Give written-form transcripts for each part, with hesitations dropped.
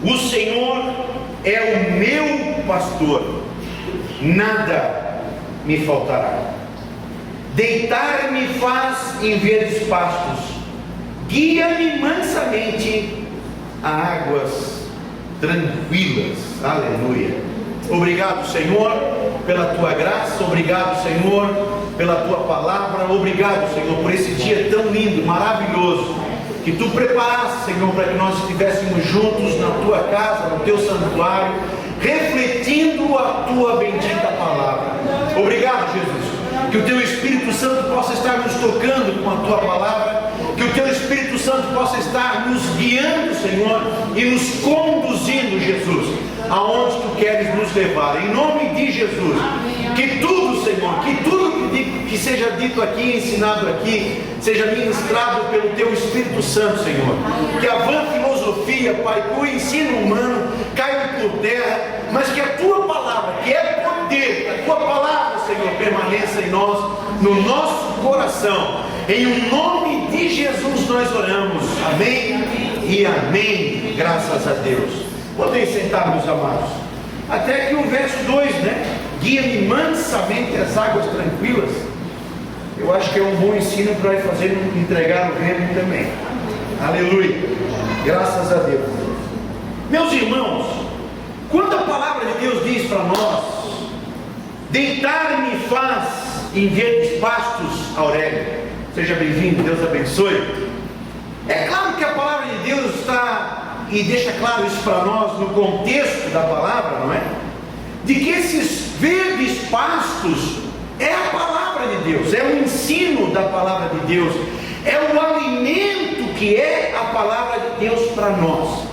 O Senhor é o meu pastor, nada me faltará. Deitar-me faz em verdes pastos, guia-me mansamente a águas tranquilas. Aleluia. Obrigado, Senhor, pela tua graça. Obrigado, Senhor, pela tua palavra. Obrigado, Senhor, por esse dia tão lindo, maravilhoso, que tu preparaste, Senhor, para que nós estivéssemos juntos na tua casa, no teu santuário, refletindo a tua bendita palavra. Obrigado, Jesus, que o teu Espírito Santo possa estar nos tocando com a tua palavra, que o teu Espírito Santo possa estar nos guiando, Senhor, e nos conduzindo, Jesus, aonde tu queres nos levar, em nome de Jesus. Que tudo, Senhor, que tudo que seja dito aqui, ensinado aqui, seja ministrado pelo teu Espírito Santo, Senhor. Que a vã filosofia, Pai, que o ensino humano caia por terra, mas que a tua palavra, que é poder, a tua palavra, Senhor, permaneça em nós, no nosso coração. Em o nome de Jesus nós oramos. Amém e amém. Graças a Deus. Podem sentar, meus amados. Até que o verso 2, né? Guia-me mansamente às águas tranquilas. Eu acho que é um bom ensino para fazer entregar o remo também. Aleluia. Graças a Deus. Meus irmãos, quando a palavra de Deus diz para nós: deitar-me faz em verdes pastos, Aurélio, seja bem-vindo, Deus abençoe. É claro que a palavra de Deus está e deixa claro isso para nós no contexto da palavra, não é? De que esses verdes pastos é a palavra de Deus, é o ensino da palavra de Deus, é o alimento que é a palavra de Deus para nós.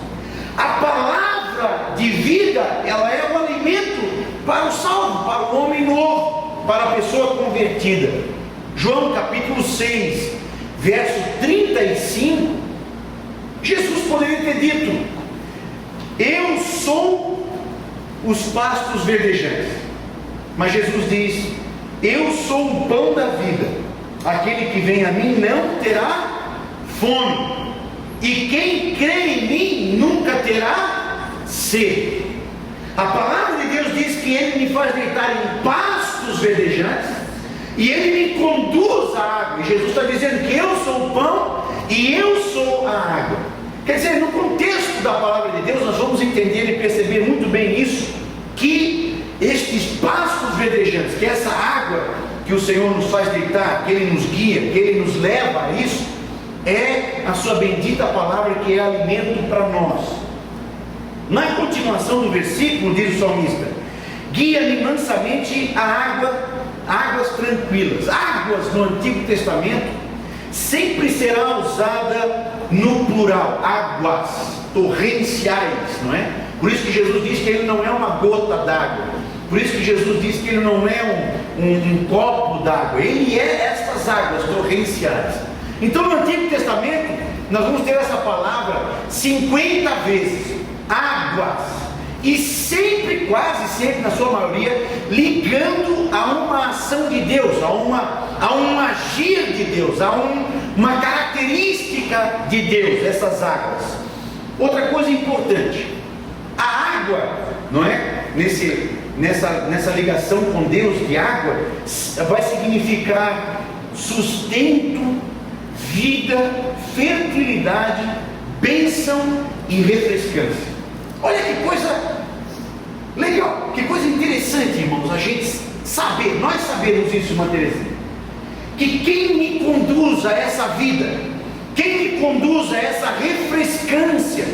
A palavra de vida, ela é o alimento para o salvo, para o homem novo, para a pessoa convertida. João capítulo 6, verso 35, Jesus poderia ter dito: eu sou os pastos verdejantes. Mas Jesus diz: eu sou o pão da vida, aquele que vem a mim não terá fome, e quem crê em mim nunca terá sede. A palavra de Deus diz que Ele me faz deitar em pastos verdejantes, e Ele me conduz à água. E Jesus está dizendo que eu sou o pão e eu sou a água. Quer dizer, no contexto da palavra de Deus, nós vamos entender e perceber muito bem isso, que estes pastos verdejantes, que essa água que o Senhor nos faz deitar, que Ele nos guia, que Ele nos leva a isso, é a sua bendita palavra, que é alimento para nós. Na continuação do versículo diz o salmista: guia-me mansamente a águas tranquilas. Águas no Antigo Testamento sempre será usada no plural, águas torrenciais, não é? Por isso que Jesus diz que Ele não é uma gota d'água, por isso que Jesus diz que Ele não é um copo d'água, Ele é estas águas torrenciais. Então no Antigo Testamento nós vamos ter essa palavra 50 vezes, águas, e sempre, quase sempre, na sua maioria, ligando a uma ação de Deus, a um agir de Deus, a uma característica de Deus, essas águas. Outra coisa importante: a água, não é? Nessa ligação com Deus de água, vai significar sustento, vida, fertilidade, bênção e refrescância. Olha que coisa legal, que coisa interessante, irmãos, a gente saber, nós sabemos isso, irmã Terezinha, que quem me conduz a essa vida, quem me conduz a essa refrescância,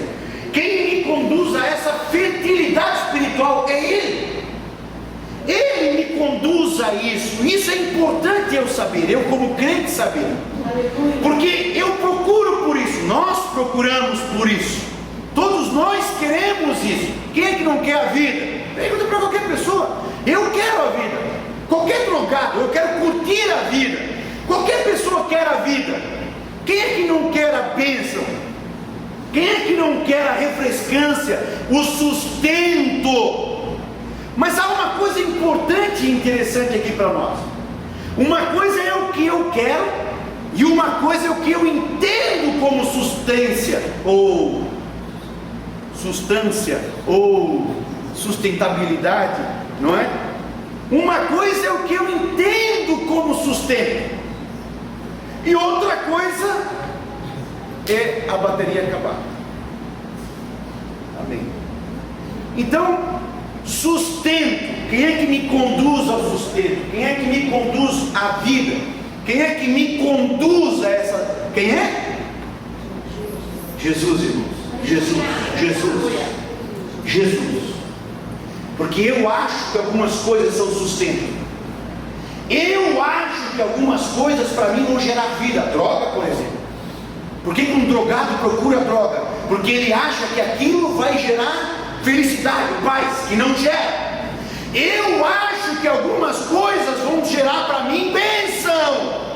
quem me conduz a essa fertilidade espiritual é Ele. Ele me conduz a isso. Isso é importante eu saber, eu como crente saber, porque eu procuro por isso, nós procuramos por isso, todos nós queremos isso. Quem é que não quer a vida? Pergunta para qualquer pessoa: eu quero a vida. Qualquer drogado, eu quero curtir a vida. Qualquer pessoa quer a vida. Quem é que não quer a bênção? Quem é que não quer a refrescância, o sustento? Mas há uma coisa importante e interessante aqui para nós. Uma coisa é o que eu quero, e uma coisa é o que eu entendo como sustância ou substância ou sustentabilidade, não é? Uma coisa é o que eu entendo como sustento, e outra coisa é a bateria acabar. Amém. Então, sustento, quem é que me conduz ao sustento? Quem é que me conduz à vida? Quem é que me conduz a essa? Quem é? Jesus, irmãos. Jesus. Porque eu acho que algumas coisas são sustento. Eu acho que algumas coisas para mim vão gerar vida. Droga, por exemplo. Por que um drogado procura droga? Porque ele acha que aquilo vai gerar felicidade, paz, que não gera. Eu acho que algumas coisas vão gerar para mim bênção.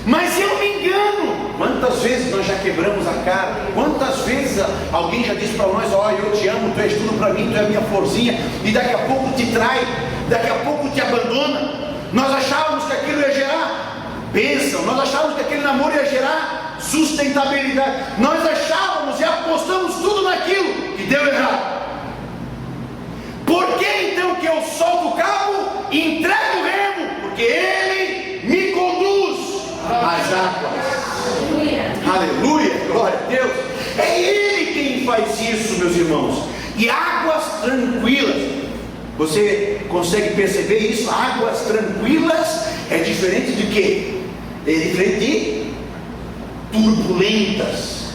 Mas eu me engano. Quantas vezes nós já quebramos a cara? Quantas vezes alguém já disse para nós: ó, eu te amo, tu és tudo para mim, tu é a minha florzinha, e daqui a pouco te trai, daqui a pouco te abandona. Nós achávamos que aquilo ia gerar bênção, nós achávamos que aquele namoro ia gerar sustentabilidade, nós achávamos e apostamos tudo naquilo que deu errado. Por que então que eu solto o cabo e entrego o remo? Porque ele me conduz às águas. Aleluia, glória a Deus. É Ele quem faz isso, meus irmãos. E águas tranquilas, você consegue perceber isso? Águas tranquilas é diferente de quê? É diferente de turbulentas,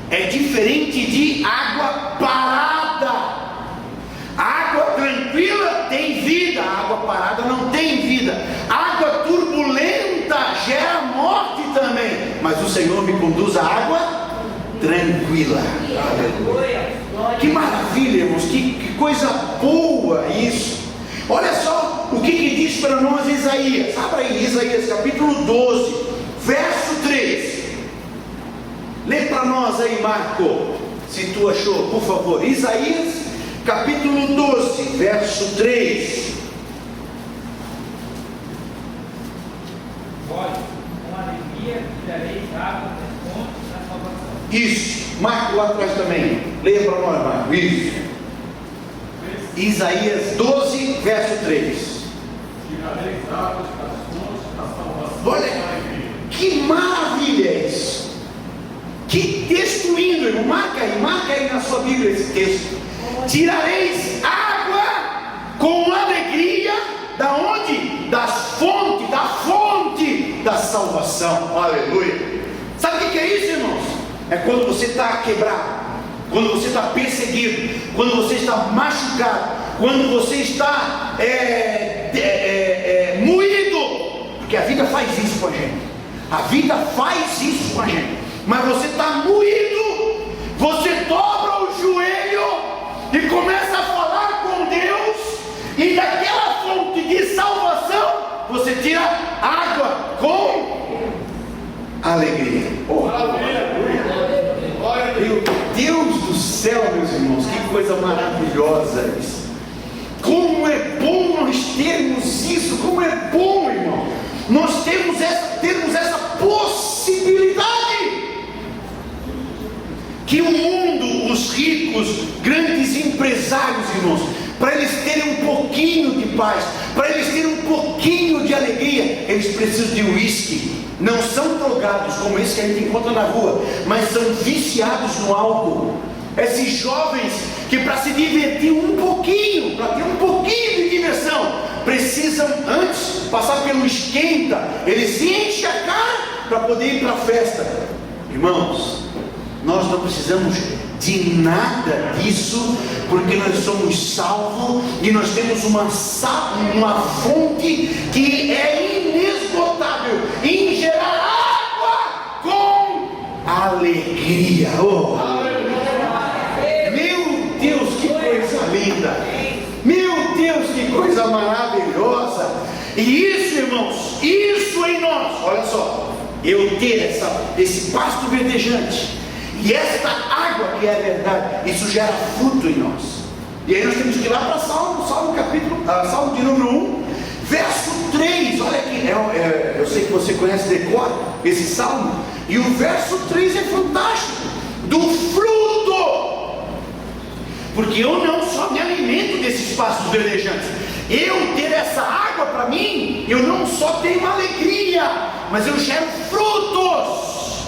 é diferente de água parada. Água tranquila tem vida, água parada não tem vida. Água turbulenta gera morte também. Mas o Senhor me conduz à água tranquila. Aleluia. Que maravilha, irmãos, que coisa boa isso. Olha só o que diz para nós Isaías. Abra aí, Isaías capítulo 12, verso 3. Lê para nós aí, Marco, se tu achou, por favor. Isaías capítulo 12, verso 3. Olha, com alegria tirareis água das fontes da salvação. Isso, Marco lá atrás também. Leia para nós, Marco. Isso. Isaías 12, verso 3. Tirareis águas das fontes da salvação. Olha, que maravilha é isso. Que texto lindo, irmão. Marca aí na sua Bíblia esse texto. Tirareis água com alegria, da onde? Da fonte da salvação. Aleluia. Sabe o que é isso, irmãos? É quando você está quebrado, quando você está perseguido, quando você está machucado, quando você está moído, porque a vida faz isso com a gente. A vida faz isso com a gente. Mas você está moído, você dobra o joelho e começa a falar com Deus, e daquela fonte de salvação você tira água com alegria. Oh, meu Deus do céu, meus irmãos, que coisa maravilhosa isso. Como é bom nós termos isso, como é bom, irmão, nós termos essa possibilidade. Que o mundo, os ricos, grandes empresários, irmãos, para eles terem um pouquinho de paz, para eles terem um pouquinho de alegria, eles precisam de uísque. Não são drogados como esse que a gente encontra na rua, mas são viciados no álcool. Esses jovens que para se divertir um pouquinho, para ter um pouquinho de diversão, precisam antes passar pelo esquenta, eles enchem a cara para poder ir para a festa. Irmãos, nós não precisamos de nada disso, porque nós somos salvos e nós temos uma fonte que é inesgotável em gerar água com alegria. Oh, meu Deus, que coisa linda! Meu Deus, que coisa maravilhosa! E isso, irmãos, isso em nós, olha só, eu ter esse pasto verdejante. E esta água que é a verdade, isso gera fruto em nós. E aí nós temos que ir lá para Salmo de número 1, verso 3. Olha aqui, eu sei que você conhece de cor esse salmo. E o verso 3 é fantástico. do fruto, porque eu não só me alimento desses pastos verdejantes. Eu ter essa água para mim, eu não só tenho alegria, mas eu gero frutos.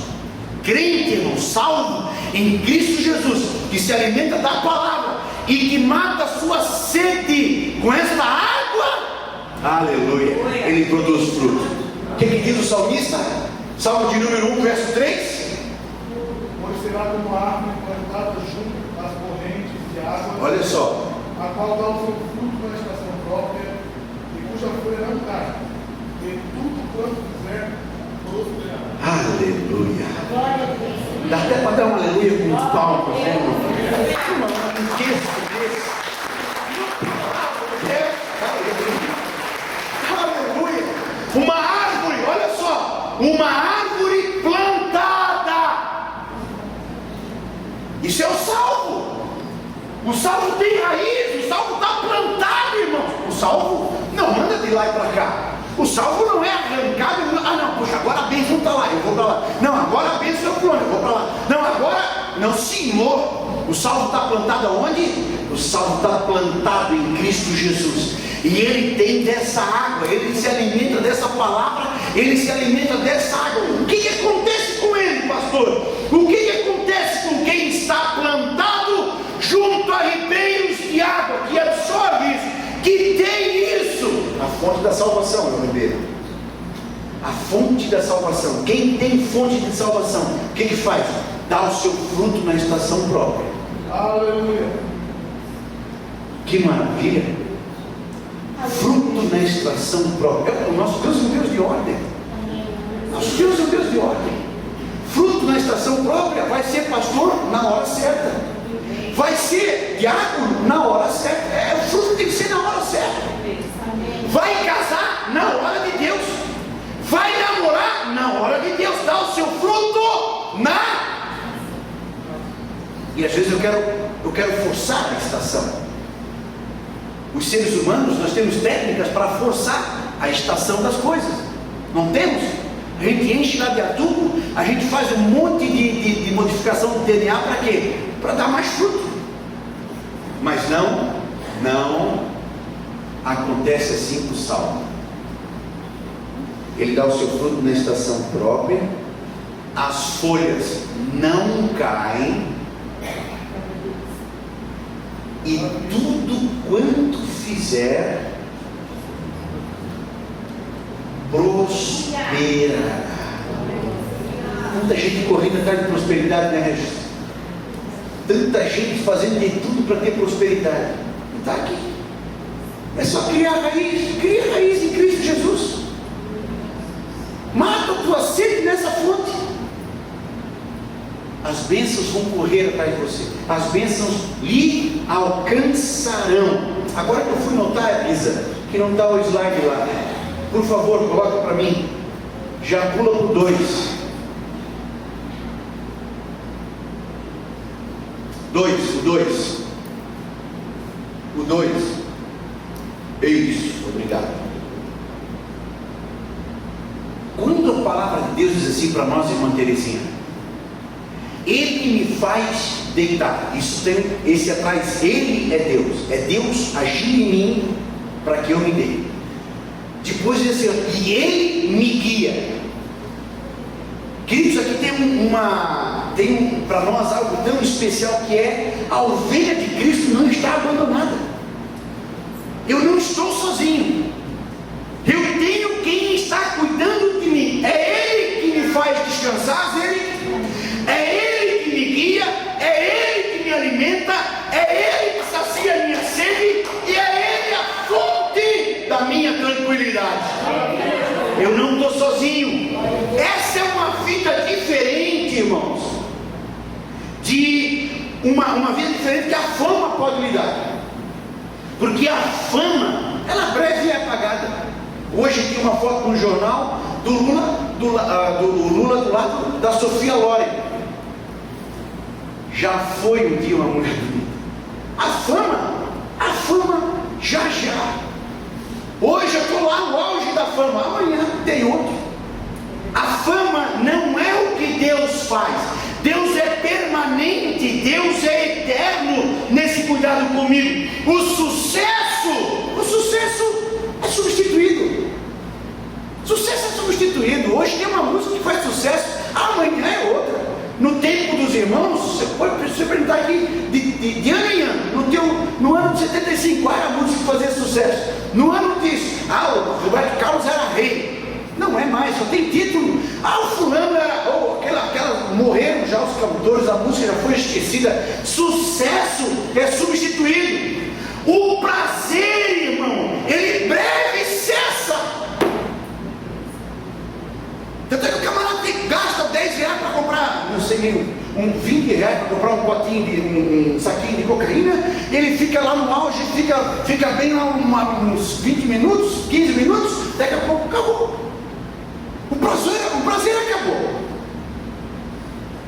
Crente, irmão, salvo em Cristo Jesus, que se alimenta da palavra e que mata a sua sede com esta água, aleluia, ele produz fruto. O que diz o salmista? Salmo de número 1, verso 3. Pois será como árvore plantada junto às correntes de água, Olha só, a qual dá o seu fruto na estação própria, e cuja folha não cai, e tudo quanto fizer prosperará. aleluia. Dá até para dar um aleluia com os palmas, né, irmão? Um texto desse. Aleluia. Uma árvore, olha só, uma árvore plantada. Isso é o salvo. O salvo tem raiz, o salvo está plantado, irmão. O salvo não anda de lá e para cá. O salvo não é arrancado. Ah, não, poxa, agora a bênção está lá, eu vou para lá. Não, agora a bênção é o plano, eu vou para lá. Não, agora, não, Senhor. O salvo está plantado aonde? O salvo está plantado em Cristo Jesus. E ele tem dessa água, ele se alimenta dessa palavra, ele se alimenta dessa água. O que acontece com ele, pastor? O que acontece com quem está plantado junto a ribeiros de água, que absorve isso, que tem isso? A fonte da salvação, meu ribeiro. A fonte da salvação. Quem tem fonte de salvação, o que faz? Dá o seu fruto na estação própria. Aleluia. Que maravilha. Fruto na estação própria. O nosso Deus é um Deus de ordem. Nosso Deus é um Deus de ordem. Fruto na estação própria. Vai ser pastor na hora certa. Vai ser diácono na hora certa. O fruto tem que ser na hora certa. Vai casar na hora de Deus. Vai namorar na hora de Deus. Dá o seu fruto na... E às vezes eu quero forçar a estação. Os seres humanos, nós temos técnicas para forçar a estação das coisas. Não temos? A gente enche lá de adubo, a gente faz um monte de modificação do DNA para quê? Para dar mais fruto. Mas não acontece assim com o salmo. Ele dá o seu fruto na estação própria, as folhas não caem, e tudo quanto fizer prosperará. Tanta gente correndo atrás de prosperidade, né, Regis? Tanta gente fazendo de tudo para ter prosperidade. Não está aqui. É só criar raiz. Cria raiz em Cristo Jesus. Mata a tua sede nessa fonte. As bênçãos vão correr atrás de você. As bênçãos lhe alcançarão. Agora que eu fui notar, Isa, que não está o slide lá, por favor, coloca para mim. Já pula para o 2. 2. O 2. Isso, obrigado. Quando a palavra de Deus diz assim para nós, irmã Terezinha, Ele me faz deitar. Isso tem esse atrás. Ele é Deus. É Deus agindo em mim para que eu me deite. Depois diz assim, e Ele me guia. Queridos, aqui tem para nós algo tão especial, que é a ovelha de Cristo não está abandonada. Eu não estou sozinho. Eu tenho quem está cuidando de mim. É Ele que me faz descansar. É Ele que me guia, é Ele que me alimenta, é Ele que sacia a minha sede, e é Ele a fonte da minha tranquilidade. Eu não estou sozinho. Essa é uma vida diferente, irmãos, de uma vida diferente que a fama pode lhe dar, porque a fama, ela breve é apagada. Hoje tem uma foto no jornal do Lula do lado da Sofia Loren. Já foi um dia uma mulher bonita. A fama já. Hoje eu estou lá no auge da fama, amanhã tem outro. A fama não é o que Deus faz. Deus é permanente. eternamente, Deus é eterno nesse cuidado comigo. O sucesso é substituído. Sucesso é substituído. Hoje tem uma música que faz sucesso, amanhã é outra. No tempo dos irmãos, você pode perguntar aqui de ano em ano. No ano de 75, qual era a música que fazia sucesso? No ano disso, o Roberto Carlos era rei. Não é mais, só tem título. O fulano era, aquela morreram já os cantores, a música já foi esquecida. Sucesso é substituído. O prazer, irmão, ele breve cessa. Tanto é que o camarada gasta 10 reais para comprar, não sei nem, 20 reais para comprar um potinho um saquinho de cocaína. Ele fica lá no auge, fica bem lá uns 20 minutos, 15 minutos, daqui a pouco acabou. O prazer acabou.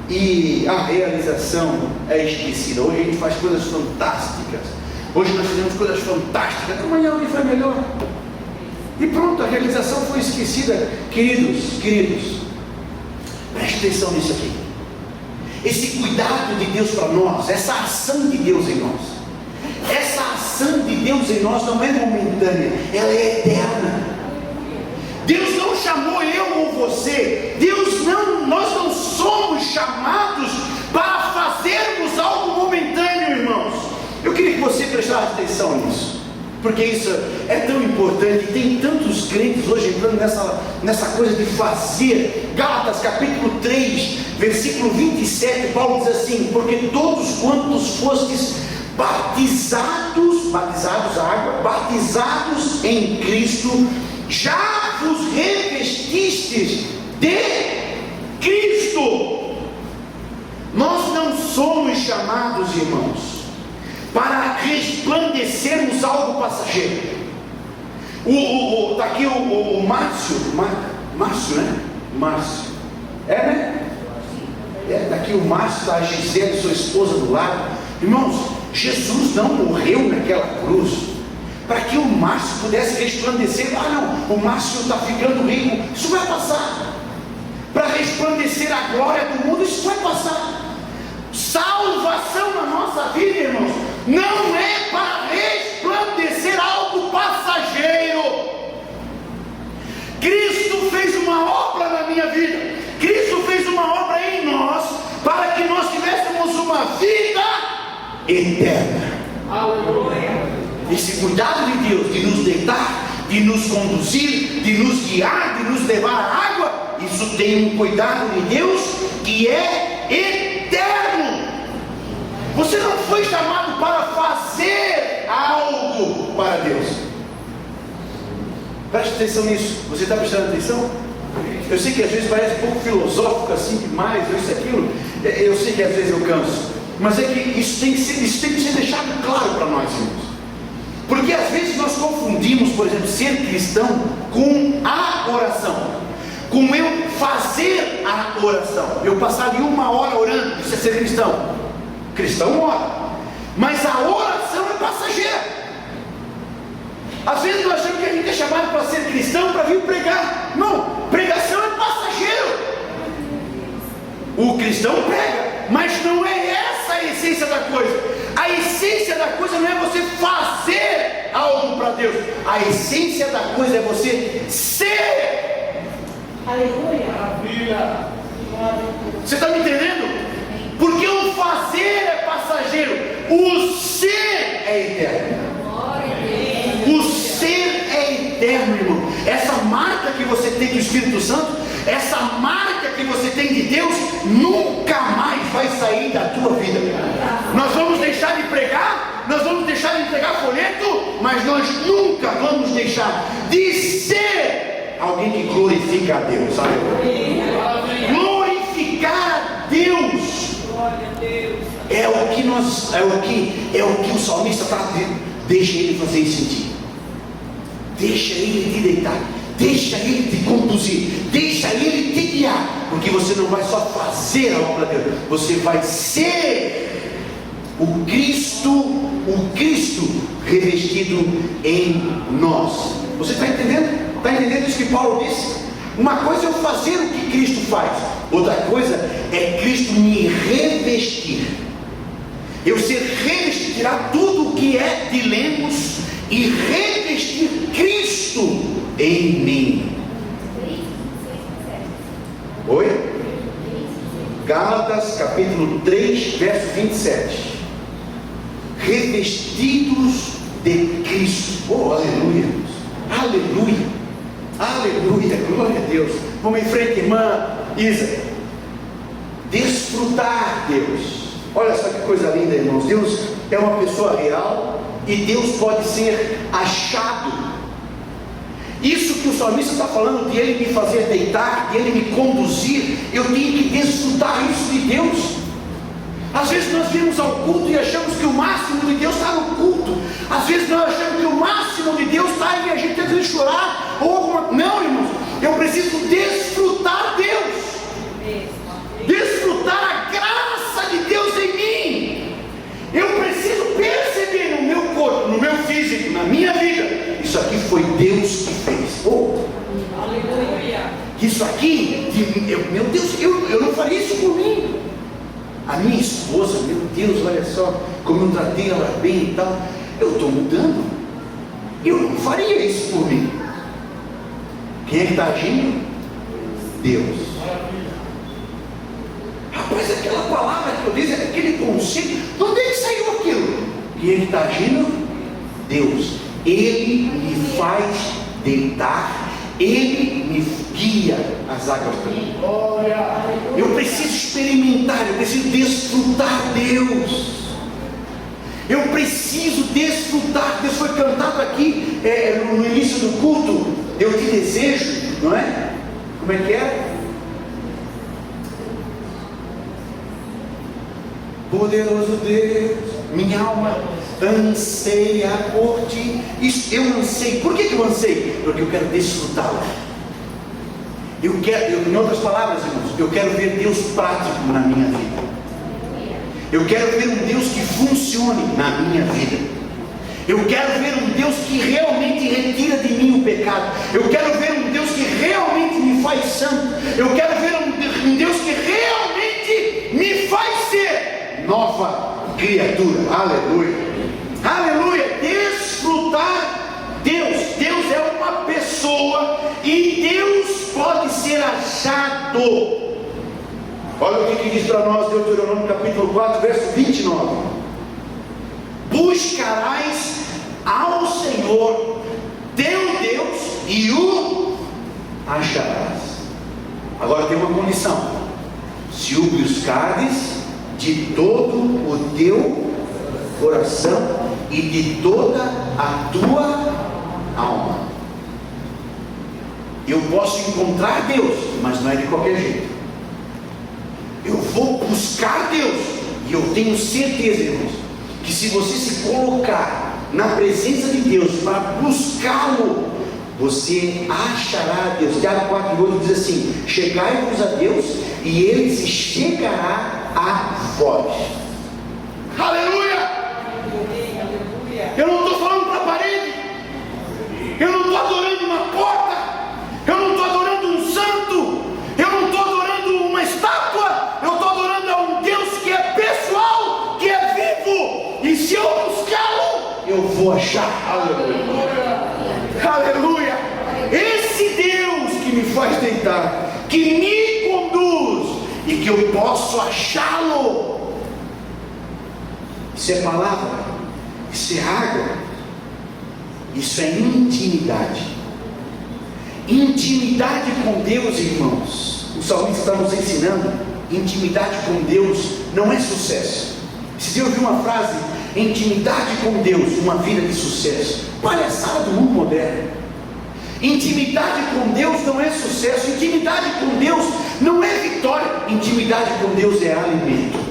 E a realização é esquecida. Hoje a gente faz coisas fantásticas. Hoje nós fizemos coisas fantásticas. Amanhã alguém foi melhor. E pronto, a realização foi esquecida. Queridos, preste atenção nisso aqui. Esse cuidado de Deus para nós, essa ação de Deus em nós, essa ação de Deus em nós não é momentânea, ela é eterna. Deus não chamou eu ou você, nós não somos chamados para fazermos algo momentâneo, irmãos. Eu queria que você prestasse atenção nisso, porque isso é tão importante. Tem tantos crentes hoje entrando nessa coisa de fazer. Gálatas capítulo 3, versículo 27, Paulo diz assim: porque todos quantos fostes batizados em Cristo, já vos revestistes de Cristo. Nós não somos chamados, irmãos, para resplandecermos algo passageiro. Está aqui o Márcio, né? Márcio, né? Está aqui o Márcio, está a Gisele, sua esposa, do lado. Irmãos, Jesus não morreu naquela cruz para que o Márcio pudesse resplandecer. O Márcio está ficando rico, isso vai passar. Para resplandecer a glória do mundo, isso vai passar. Salvação na nossa vida, irmãos, não é para resplandecer algo passageiro. Cristo fez uma obra na minha vida, Cristo fez uma obra em nós, para que nós tivéssemos uma vida eterna. Aleluia. Esse cuidado de Deus, de nos deitar, de nos conduzir, de nos guiar, de nos levar à água, isso tem um cuidado de Deus que é eterno. Você não foi chamado para fazer algo para Deus. Preste atenção nisso. Você está prestando atenção? Eu sei que às vezes parece um pouco filosófico assim demais, isso, aquilo. Eu sei que às vezes eu canso, mas é que isso tem que ser deixado claro para nós, irmãos. Porque às vezes nós confundimos, por exemplo, ser cristão com a oração, com eu fazer a oração. Eu passar ali 1 hora orando, isso é ser cristão. Cristão ora, mas a oração é passageira. Às vezes nós achamos que a gente é chamado para ser cristão para vir pregar. Não, pregação é passageiro. O cristão prega, mas não é essa a essência da coisa. A essência da coisa não é você fazer algo para Deus. A essência da coisa é você ser. Aleluia. Maravilha. Você está me entendendo? Porque o fazer é passageiro, o ser é eterno. O ser é eterno, irmão. Essa marca que você tem do Espírito Santo, essa marca que você tem de Deus, nunca mais vai sair da tua vida. Nós vamos deixar de pregar, nós vamos deixar de entregar folheto, mas nós nunca vamos deixar de ser alguém que glorifica a Deus. Sabe? Glorificar a Deus é o que o salmista está dizendo. Deixa ele fazer isso em ti, deixa ele te deitar, deixa ele te conduzir, deixa ele te guiar, porque você não vai só fazer a obra de Deus, você vai ser o Cristo revestido em nós. Você está entendendo? Está entendendo isso que Paulo disse? Uma coisa é eu fazer o que Cristo faz, outra coisa é Cristo me revestir revestir. Eu ser revestir, tirar tudo o que é de Lemos e revestir Cristo em mim. Oi? Gálatas capítulo 3, verso 27. Revestidos de Cristo. Oh, aleluia, aleluia, aleluia, glória a Deus. Vamos em frente, irmã Isa. Desfrutar Deus. Olha só que coisa linda, irmãos. Deus é uma pessoa real e Deus pode ser achado. Isso que o salmista está falando, de Ele me fazer deitar, de Ele me conduzir, eu tenho que desfrutar isso de Deus. Às vezes nós vamos ao culto e achamos que o máximo de Deus está no culto. Às vezes nós achamos que o máximo de Deus está em a gente ter que chorar ou alguma... Não, irmãos, eu preciso desfrutar Deus. Desfrutar a graça de Deus em mim. Eu preciso perceber no meu corpo, no meu físico, na minha vida, isso aqui foi Deus que fez. Oh, aleluia. Isso aqui, meu Deus, eu não faria isso por mim. A minha esposa, meu Deus, olha só como eu tratei ela bem e tal. Eu estou mudando. Eu não faria isso por mim. Quem é que está agindo? Deus. Rapaz, aquela palavra que eu disse, aquele conceito, de onde é que saiu aquilo? Quem é que está agindo? Deus. Ele me faz deitar, Ele me guia as águas para mim. Eu preciso experimentar, eu preciso desfrutar Deus. Eu preciso desfrutar Deus. Foi cantado aqui no início do culto. Eu te desejo, não é? Como é que é? Poderoso Deus, minha alma anseia por ti. Isso, eu anseio. Por que eu anseio? Porque eu quero desfrutá-lo. Em outras palavras, irmãos, eu quero ver Deus prático na minha vida. Eu quero ver um Deus que funcione na minha vida. Eu quero ver um Deus que realmente retira de mim o pecado. Eu quero ver um Deus que realmente me faz santo. Eu quero ver um Deus que realmente me faz ser nova criatura. Aleluia, aleluia. Desfrutar Deus. Deus é uma pessoa e Deus pode ser achado. Olha o que diz para nós Deuteronômio capítulo 4, verso 29. Buscarás ao Senhor teu Deus e o acharás. Agora tem uma condição: se o buscares de todo o teu coração e de toda a tua alma. Eu posso encontrar Deus, mas não é de qualquer jeito. Eu vou buscar Deus, e eu tenho certeza, irmãos, que se você se colocar na presença de Deus para buscá-lo, você achará Deus. Tiago 4,8 diz assim: chegai-vos a Deus e Ele se chegará a vós. Aleluia! Eu não estou falando para a parede, eu não estou adorando uma porta, eu não estou adorando um santo, eu não estou adorando uma estátua, eu estou adorando a um Deus que é pessoal, que é vivo, e se eu buscá-lo, eu vou achar. Aleluia, aleluia. Esse Deus que me faz deitar, que me conduz e que eu posso achá-lo. Isso é palavra, isso é água, isso é intimidade. Intimidade com Deus, irmãos. O salmista está nos ensinando: intimidade com Deus não é sucesso. Se eu ouvir uma frase: intimidade com Deus, uma vida de sucesso. Palhaçada do mundo moderno. Intimidade com Deus não é sucesso. Intimidade com Deus não é vitória. Intimidade com Deus é alimento.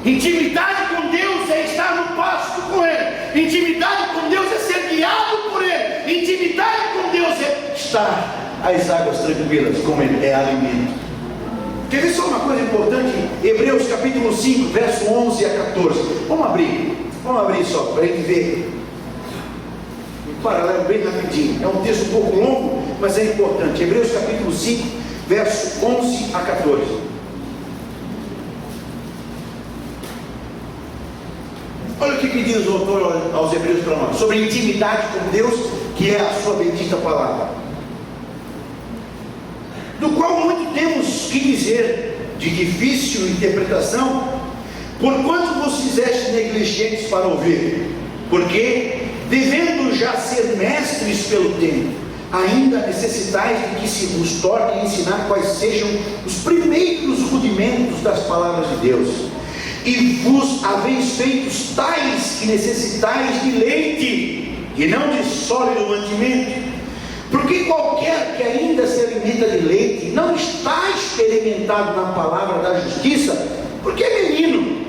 Intimidade com Deus é estar no pasto com Ele. Intimidade com Deus é ser guiado por Ele. Intimidade com Deus é estar às águas tranquilas com Ele. É alimento. Quer ver só uma coisa importante? Hebreus capítulo 5, verso 11 a 14. Vamos abrir só para a gente ver um paralelo bem rapidinho. É um texto um pouco longo, mas é importante. Hebreus capítulo 5, verso 11 a 14. Olha o que diz o autor aos Hebreus para nós, sobre a intimidade com Deus, que é a sua bendita palavra, do qual muito temos que dizer, de difícil interpretação, porquanto vos fizeste negligentes para ouvir, porque, devendo já ser mestres pelo tempo, ainda necessitais de que se vos torne a ensinar quais sejam os primeiros rudimentos das palavras de Deus, e vos haveis feitos tais que necessitais de leite, e não de sólido mantimento, porque qualquer que ainda se alimenta de leite, não está experimentado na palavra da justiça, porque é menino.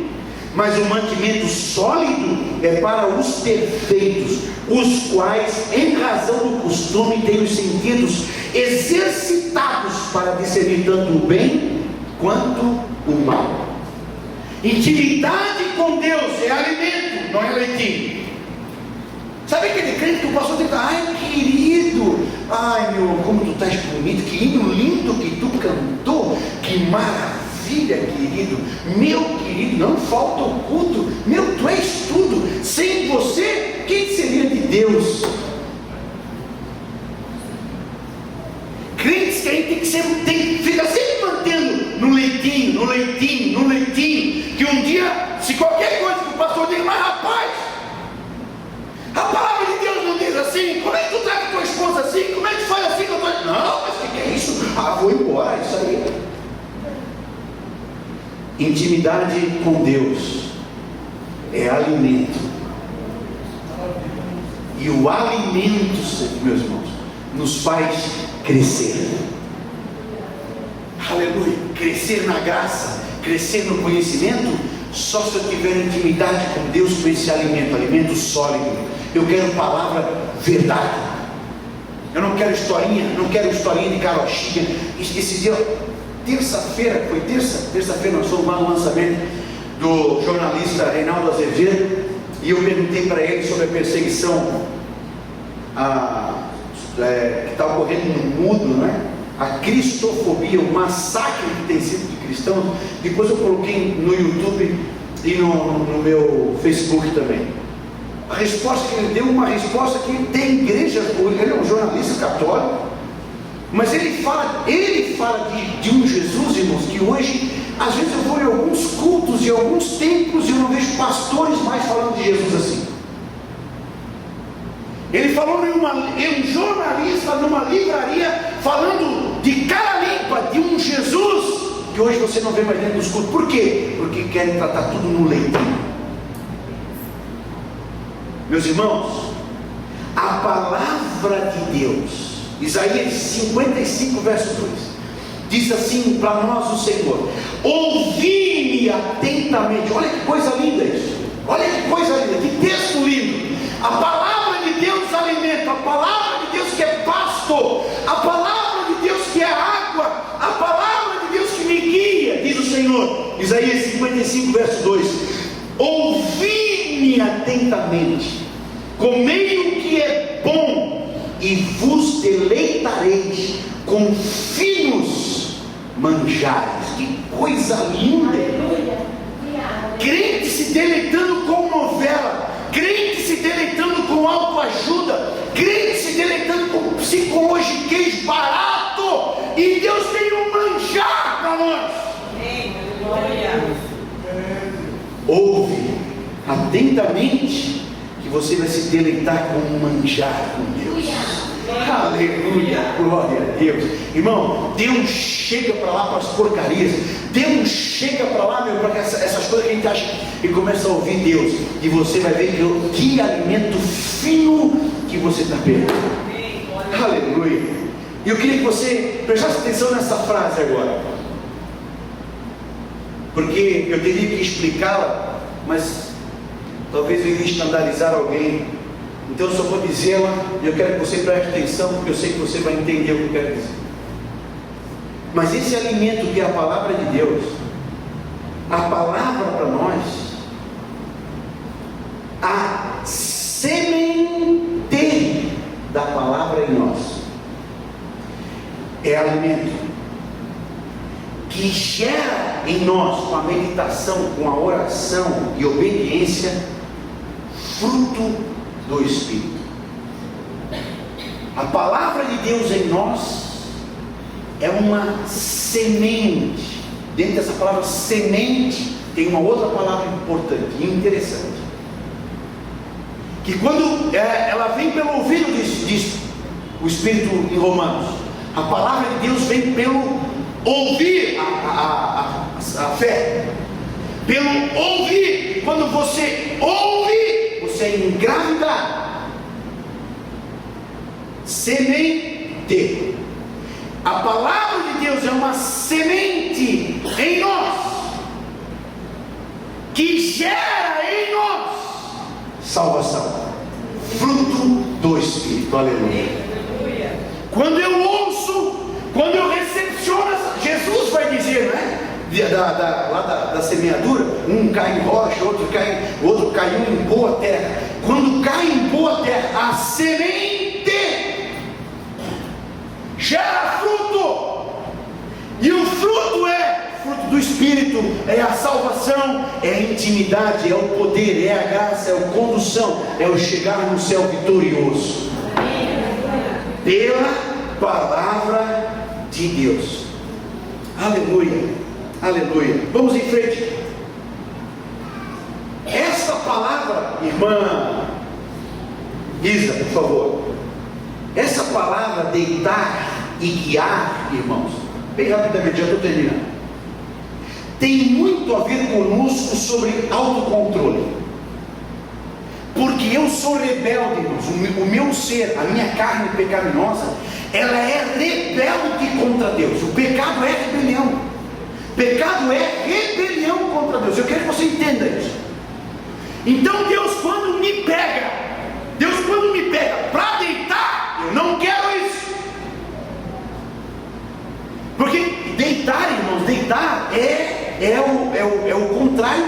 Mas o mantimento sólido é para os perfeitos, os quais, em razão do costume, têm os sentidos exercitados para discernir tanto o bem quanto o mal. Intimidade com Deus é alimento, não é leitinho. Sabe aquele crente que o pastor diz: ai querido, ai meu, como tu estás bonito, que hino lindo que tu cantou, que maravilha, querido, meu querido, não falta o culto, meu, tu és tudo, sem você, quem seria de Deus? Crentes que a gente fica sempre mantendo no leitinho, que um dia, se qualquer coisa que o pastor diz, mas rapaz, a palavra de Deus não diz assim, como é que tu trata tua esposa assim, como é que tu faz assim com a tua... Não, mas o que é isso? Vou embora, isso aí. Intimidade com Deus é alimento, e o alimento, meus irmãos, nos faz crescer. Aleluia. Crescer na graça, crescer no conhecimento, só se eu tiver intimidade com Deus, com esse alimento sólido. Eu quero palavra verdade. Eu não quero historinha, de carochinha. Esse dia, terça-feira nós fomos lá no lançamento do jornalista Reinaldo Azevedo, e eu perguntei para ele sobre a perseguição que está ocorrendo no mundo, né? A cristofobia, o massacre que tem sido de cristãos. Depois eu coloquei no YouTube e no meu Facebook também. A resposta que ele deu, uma resposta que tem igreja, ele é um jornalista católico, mas ele fala de um Jesus, irmãos, que hoje, às vezes eu vou em alguns cultos, em alguns templos, e eu não vejo pastores mais falando de Jesus assim. Ele falou em um jornalista numa livraria, falando de cara limpa, de um Jesus que hoje você não vê mais dentro dos cultos. Por quê? Porque querem tratar tudo no leitinho. Meus irmãos, a palavra de Deus, Isaías 55 verso 2, diz assim para nós o Senhor: ouvi-me atentamente. Olha que coisa linda isso, olha que coisa linda, que texto lindo. A palavra de Deus alimenta, a palavra de Deus que é pasto, a palavra de Deus que é água, a palavra de Deus que me guia, diz o Senhor. Isaías 55 verso 2: ouvi-me atentamente, comei o que é bom, e vos deleitareis com finos manjares. Que coisa linda! Crente se deleitando com novela, crente se deleitando com autoajuda, crente se deleitando com psicologiquez barato, e Deus tem um manjar para nós. Ouve atentamente, que você vai se deleitar com um manjar com Deus. Aleluia, glória a Deus. Irmão, Deus chega para lá para as porcarias, Deus chega para lá, meu, para essas coisas que a gente acha, e começa a ouvir Deus, e você vai ver que alimento fino que você está perdendo. Aleluia. E eu queria que você prestasse atenção nessa frase agora, porque eu teria que explicá-la, mas talvez eu iria escandalizar alguém. Então eu só vou dizê-la, e eu quero que você preste atenção, porque eu sei que você vai entender o que eu quero dizer. Mas esse alimento que é a palavra de Deus, a palavra para nós, a semente da palavra em nós, é alimento que gera em nós, com a meditação, com a oração e obediência, fruto do Espírito. A palavra de Deus em nós é uma semente. Dentro dessa palavra semente tem uma outra palavra importante e interessante, que quando ela vem pelo ouvido, diz o Espírito em Romanos, a palavra de Deus vem pelo ouvir a fé, pelo ouvir. Quando você ouve, você é engravidado. Semente. A palavra de Deus é uma semente em nós, que gera em nós salvação, fruto do Espírito. Aleluia. Quando eu ouço, quando eu recepciono, Jesus vai dizer, né? Lá da semeadura, um cai em rocha, outro caiu em boa terra. Quando cai em boa terra, a semente gera fruto, e o fruto é fruto do Espírito, é a salvação, é a intimidade, é o poder, é a graça, é a condução, é o chegar no céu vitorioso, pela palavra de Deus. Aleluia, aleluia. Vamos em frente. Esta palavra, irmã Isa, por favor, essa palavra deitar e guiar, irmãos, bem rapidamente, já estou terminando, tem muito a ver conosco sobre autocontrole. Porque eu sou rebelde, irmãos. O meu ser, a minha carne pecaminosa, ela é rebelde contra Deus. O pecado é rebelião. Pecado é rebelião contra Deus. Eu quero que você entenda isso. Então Deus quando me pega para deitar, eu não quero isso. Porque deitar, irmãos, deitar é o contrário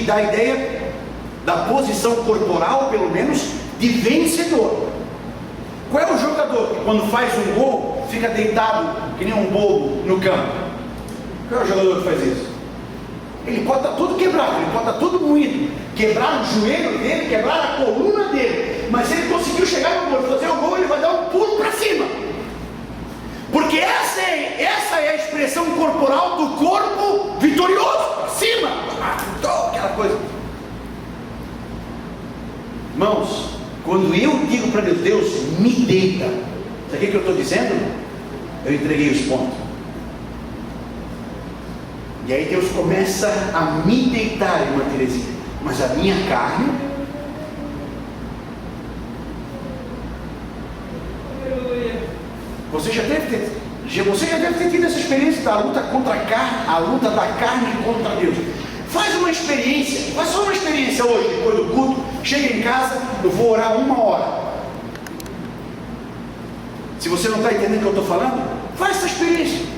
da ideia da posição corporal, pelo menos, de vencedor. Qual é o jogador que quando faz um gol, fica deitado que nem um bobo no campo? Qual é o jogador que faz isso? Ele pode estar todo quebrado, ele pode estar todo moído, quebrar o joelho dele, quebrar a coluna dele, mas se ele conseguiu chegar no gol, fazer o gol, ele vai dar um pulo para cima. Porque essa é a expressão corporal do corpo vitorioso, para cima, aquela coisa. Irmãos, quando eu digo para Deus, Deus me deita, sabe o que eu estou dizendo? Eu entreguei os pontos. E aí Deus começa a me deitar, irmã Terezinha, mas a minha carne, você já deve ter tido essa experiência da luta contra a carne, a luta da carne contra Deus. Faz uma experiência, faz só uma experiência hoje, depois do culto, chega em casa, eu vou orar 1 hora. Se você não está entendendo o que eu estou falando, faz essa experiência.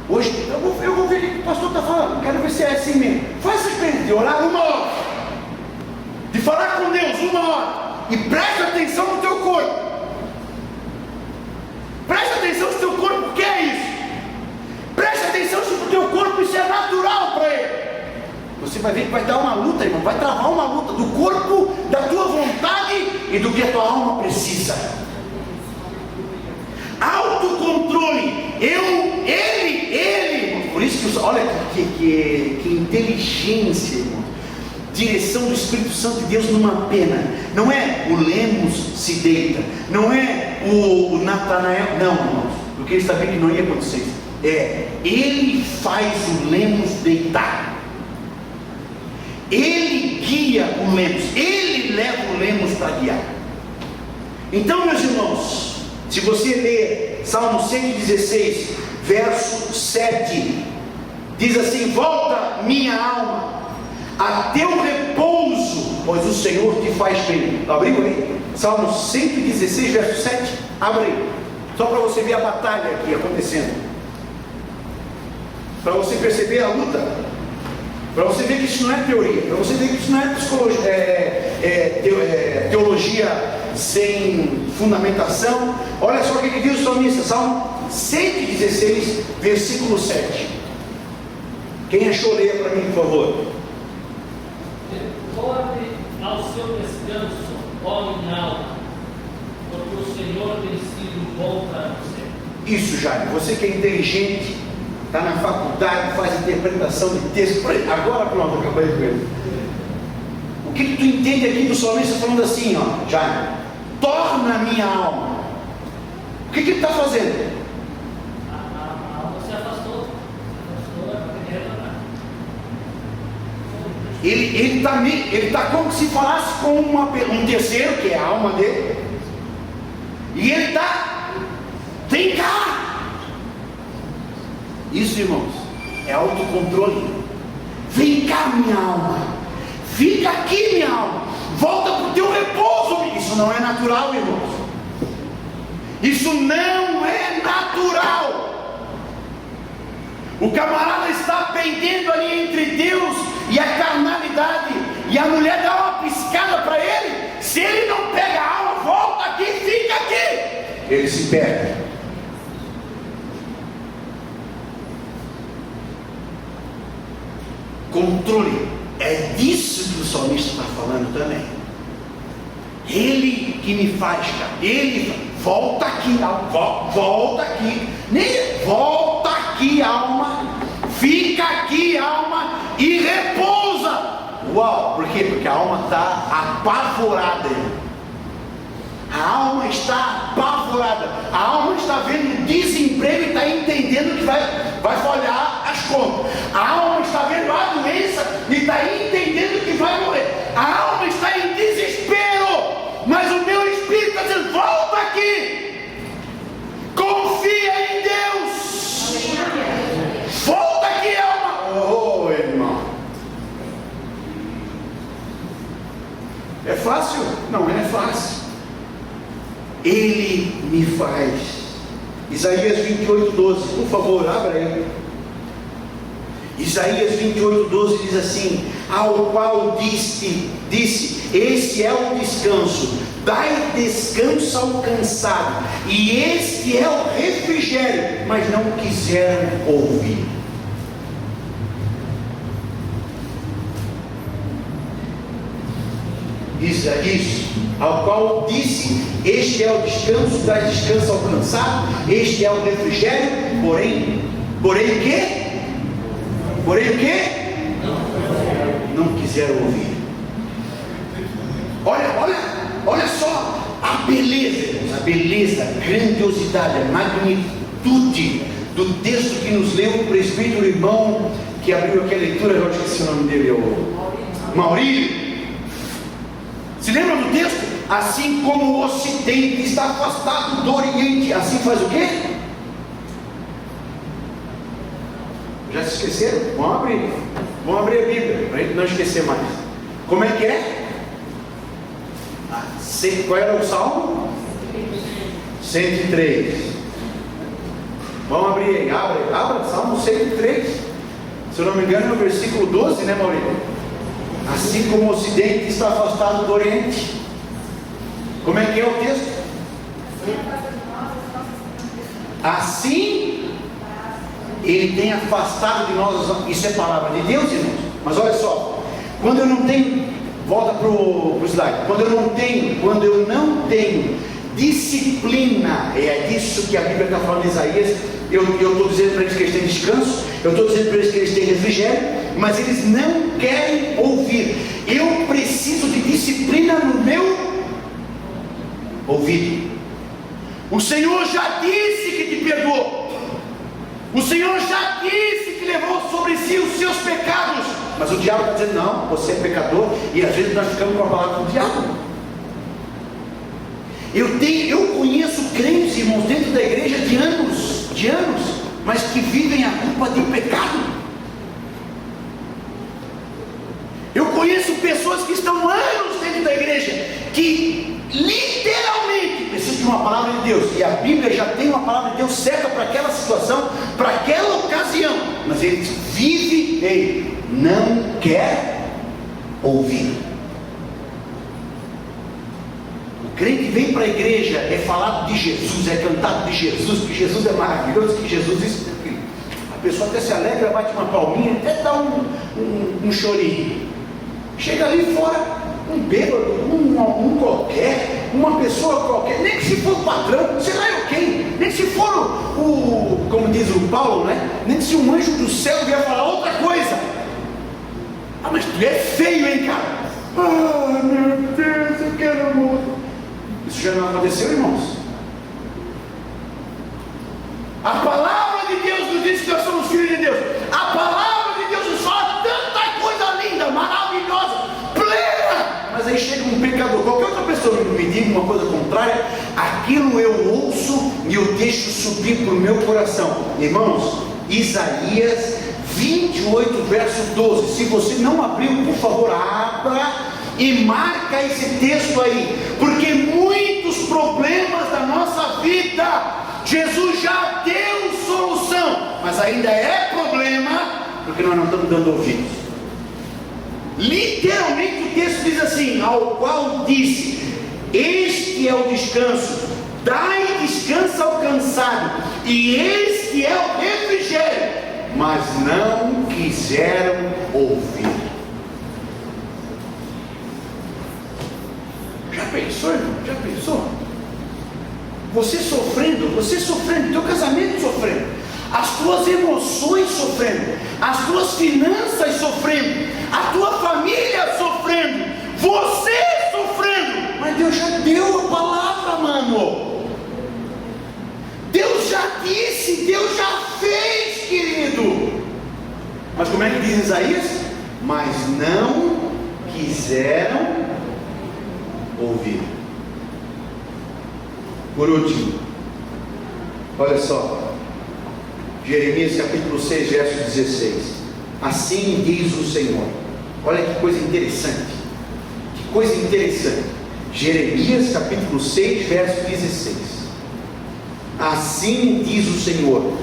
Hoje, eu vou ver o que o pastor está falando, quero ver se é assim mesmo. Faz essa experiência de orar 1 hora, de falar com Deus 1 hora, e preste atenção no teu corpo. Preste atenção se o teu corpo quer isso. Preste atenção se o teu corpo isso é natural para ele. Você vai ver que vai dar uma luta, irmão, vai travar uma luta do corpo, da tua vontade e do que a tua alma precisa. Autocontrole, ele, por isso que, olha que inteligência, irmão. Direção do Espírito Santo de Deus numa pena. Não é o Lemos se deita, não é o Natanael, não, irmãos, porque ele sabia que não ia acontecer. Ele faz o Lemos deitar. Ele guia o Lemos, ele leva o Lemos para guiar. Então, meus irmãos, se você ler Salmo 116, verso 7, diz assim: volta minha alma a teu repouso, pois o Senhor te faz bem. Abriu aí? Salmo 116, verso 7, abre aí, só para você ver a batalha aqui acontecendo, para você perceber a luta, para você ver que isso não é teoria, para você ver que isso não é psicologia, teologia sem fundamentação. Olha só o que diz o salmista, Salmo 116, versículo 7. Quem achou, leia para mim, por favor. ao seu descanso, ó minha alma, porque o Senhor tem sido bom para você. Isso, Jaime, você que é inteligente, está na faculdade, faz interpretação de texto, agora pronto, acabei com ele. O que tu entende aqui do salmista falando assim, ó, Jaime? Torna a minha alma. O que ele está fazendo? A alma se afastou, Ele está como se falasse com um terceiro, que é a alma dele, e ele está, vem cá. Isso, irmãos, é autocontrole. Vem cá, minha alma, fica aqui, minha alma, volta para o teu repouso. Isso não é natural, irmãos. Isso não é natural. O camarada está pendendo ali entre Deus e a carnalidade, e a mulher dá uma piscada para ele. Se ele não pega a alma, volta aqui, fica aqui, ele se perde. Controle, é disso que o salmista está falando também. Ele que me faz, cara, ele volta aqui, volta aqui, volta aqui, alma, fica aqui, alma, e repousa. Uau, por quê? Porque a alma está apavorada. A alma está apavorada. A alma está vendo desemprego e está entendendo que vai falhar as contas. A alma está vendo a doença e está entendendo que vai morrer. A alma está em desespero, mas o meu espírito está dizendo: volta aqui, confia em Deus, volta aqui, alma. Oh, irmão, é fácil? Não é fácil. Ele me faz. Isaías 28:12, por favor, abra aí. Isaías 28:12 diz assim: ao qual disse, esse é o descanso, dai descanso ao cansado, e este é o refrigério, mas não quiseram ouvir. Isso, ao qual disse, este é o descanso, dai descanso ao cansado, este é o refrigério, porém o quê? Porém o quê? Não quiseram ouvir. Olha só a beleza, a grandiosidade, a magnitude do texto que nos leu o presbítero irmão que abriu aquela leitura. Eu esqueci o nome dele, o Maurílio. Se lembra do texto? Assim como o ocidente está afastado do oriente, assim faz o quê? Já se esqueceram? Vamos abrir a Bíblia, para a gente não esquecer mais. Como é que é? Qual era o Salmo? 103. Vamos abrir aí, abra, Salmo 103. Se eu não me engano é o versículo 12, né, Maurício? Assim como o ocidente está afastado do oriente. Como é que é o texto? Assim ele tem afastado de nós. Isso é palavra de Deus, irmãos. Mas olha só, quando eu não tenho, volta para o slide, quando eu não tenho disciplina, é disso que a Bíblia está falando em Isaías. Eu estou dizendo para eles que eles têm descanso, eu estou dizendo para eles que eles têm refrigério, mas eles não querem ouvir. Eu preciso de disciplina no meu ouvido. O Senhor já disse que te perdoou. O Senhor já disse que levou sobre si os seus pecados. Mas o diabo está dizendo: não, você é pecador. E às vezes nós ficamos com a palavra do diabo. Eu conheço crentes, irmãos, dentro da igreja de anos, mas que vivem a culpa de pecado. Eu conheço pessoas que estão anos dentro da igreja, que literalmente precisam de uma palavra de Deus, e a Bíblia já tem uma palavra de Deus certa para aquela situação, para aquela ocasião, mas eles vivem, não quer ouvir. O crente vem para a igreja, é falado de Jesus, é cantado de Jesus, que Jesus é maravilhoso, que Jesus isso, a pessoa até se alegra, bate uma palminha, até dá um chorinho. Chega ali fora, um bêbado, um qualquer, uma pessoa qualquer, nem que se for o patrão, sei lá eu quem, nem que se for como diz o Paulo, né? Nem que se um anjo do céu vier falar outra coisa. Ah, mas tu é feio, hein, cara? Ah, meu Deus, eu quero amor. Isso já não aconteceu, irmãos? A palavra de Deus nos diz que nós somos filhos de Deus. A palavra de Deus nos fala tanta coisa linda, maravilhosa, plena. Mas aí chega um pecador, qualquer outra pessoa me diga uma coisa contrária, aquilo eu ouço e eu deixo subir para o meu coração. Irmãos, Isaías 28, verso 12. Se você não abriu, por favor, abra e marca esse texto aí, porque muitos problemas da nossa vida, Jesus já deu solução, mas ainda é problema, porque nós não estamos dando ouvidos. Literalmente o texto diz assim: ao qual disse, este é o descanso, dai descanso ao cansado, e este é o refrigério, mas não quiseram ouvir. Já pensou, irmão? Já pensou? Você sofrendo, teu casamento sofrendo, as tuas emoções sofrendo, as tuas finanças sofrendo, a tua família sofrendo, você sofrendo, mas Deus já deu a palavra, mano. Deus já disse, Deus já fez, querido. Mas como é que diz Isaías? Mas não quiseram ouvir. Por último, olha só, Jeremias capítulo 6, verso 16. Assim diz o Senhor. Olha que coisa interessante. Que coisa interessante. Jeremias capítulo 6, verso 16. Assim diz o Senhor: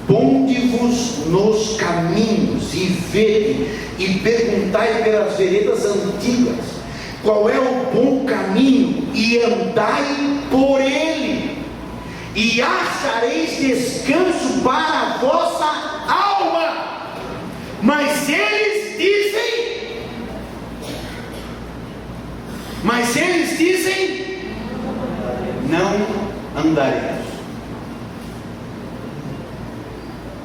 ponde-vos nos caminhos e vede, e perguntai pelas veredas antigas, qual é o bom caminho, e andai por ele, e achareis descanso para a vossa alma. Mas eles dizem, não andaremos.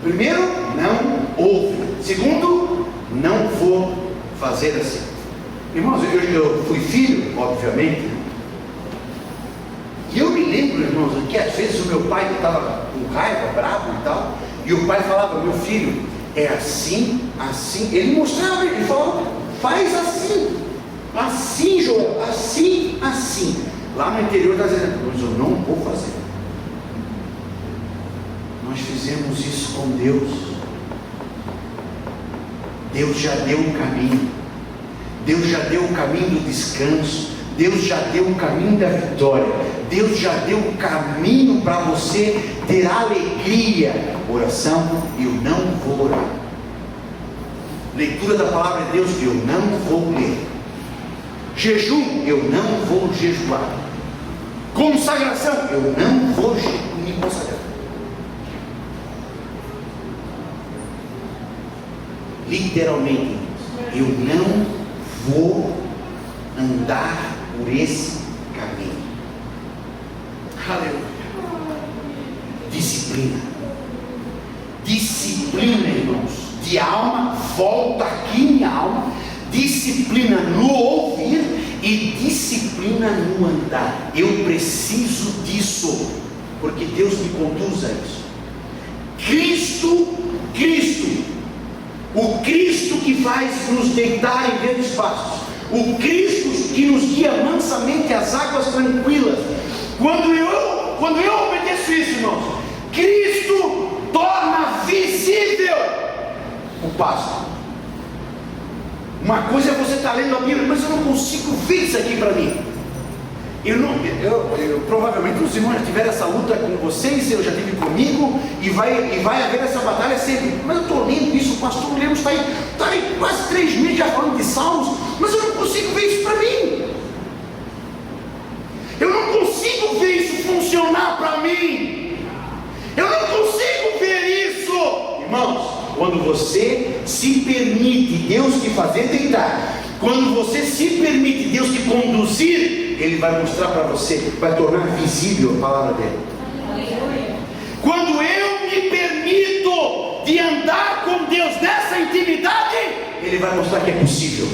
Primeiro, não ouve. Segundo, não vou fazer assim. Irmãos, eu fui filho, obviamente, e eu me lembro, irmãos, que às vezes o meu pai estava com raiva, bravo e tal, e o pai falava: meu filho, é assim, assim. Ele mostrava, ele falava: faz assim, assim, Joel, assim, assim. Lá no interior está dizendo: mas eu não vou fazer. Nós fizemos isso com Deus. Deus já deu o caminho. Deus já deu o caminho do descanso. Deus já deu o caminho da vitória. Deus já deu o caminho para você ter alegria. Oração, eu não vou orar. Leitura da palavra de Deus, eu não vou ler. Jejum, eu não vou jejuar. Consagração, eu não vou me consagrar. Literalmente, eu não vou andar por esse caminho. Aleluia. Disciplina, irmãos, de alma. Volta aqui minha alma. Disciplina no ouvir e disciplina no andar. Eu preciso disso, porque Deus me conduz a isso. Cristo, o Cristo que faz nos deitar em verdes pastos, o Cristo que nos guia mansamente às águas tranquilas. Quando eu obedeço isso, irmãos, Cristo torna visível o pasto. Uma coisa é você estar lendo a Bíblia, mas eu não consigo ver isso aqui para mim. Provavelmente os irmãos já tiveram essa luta com vocês, eu já tive comigo, e vai haver essa batalha sempre. Mas eu estou lendo isso, o pastor Lemos está aí quase 3 meses já falando de salmos, mas eu não consigo ver isso para mim. Eu não consigo ver isso funcionar para mim. Eu não consigo ver isso. Irmãos, quando você se permite Deus te fazer deitar, Quando você se permite Deus te conduzir, Ele vai mostrar para você, vai tornar visível a palavra dele. Quando eu me permito de andar com Deus nessa intimidade, Ele vai mostrar que é possível.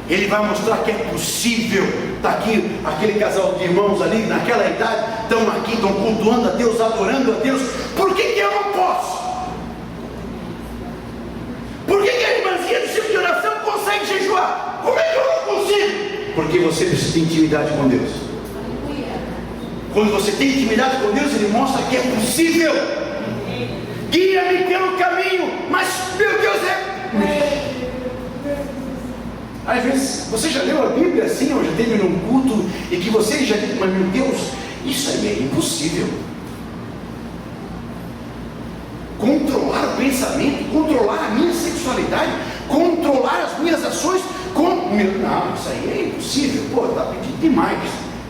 Ele vai mostrar que é possível. Está aqui aquele casal de irmãos ali, naquela idade, estão aqui, estão cultuando a Deus, adorando a Deus. Por que eu não posso? Por que a irmãzinha do ciclo de oração consegue jejuar? Como é que eu não consigo? Porque você precisa ter intimidade com Deus. Quando você tem intimidade com Deus, Ele mostra que é possível. Guia-me pelo caminho. Mas, meu Deus, às vezes, você já leu a Bíblia assim, ou já teve num culto, e que você já disse, mas meu Deus, isso aí é impossível. Controlar o pensamento, controlar a minha sexualidade, controlar as minhas ações, não, isso aí é impossível. Pô, está pedindo demais.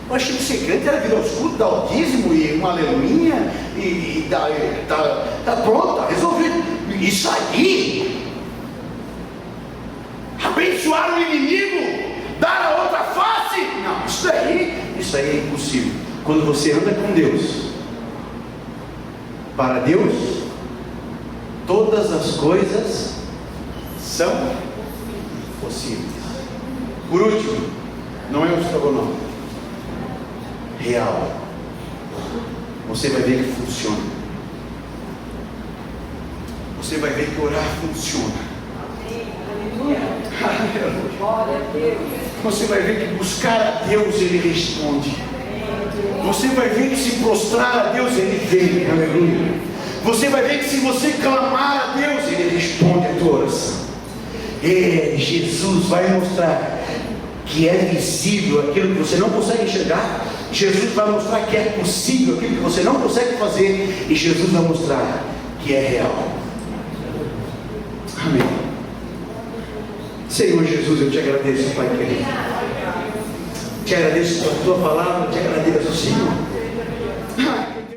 Eu achei que o segredo era vir aos cultos, dar o dízimo e uma aleluia, e tá pronto, está resolvido. Isso aí, abençoar o inimigo, dar a outra face, não, isso aí é impossível. Quando você anda com Deus, para Deus, todas as coisas são possíveis. Por último, não é um estrogonofe, real. Você vai ver que funciona. Você vai ver que orar funciona. Você vai ver que buscar a Deus, Ele responde. Você vai ver que se prostrar a Deus, Ele vem. Aleluia. Você vai ver que se você clamar a Deus, Ele responde a tua oração. Jesus vai mostrar que é visível aquilo que você não consegue enxergar. Jesus vai mostrar que é possível aquilo que você não consegue fazer. E Jesus vai mostrar que é real. Amém. Senhor Jesus, eu te agradeço, Pai querido. Te agradeço pela tua palavra, te agradeço, Senhor.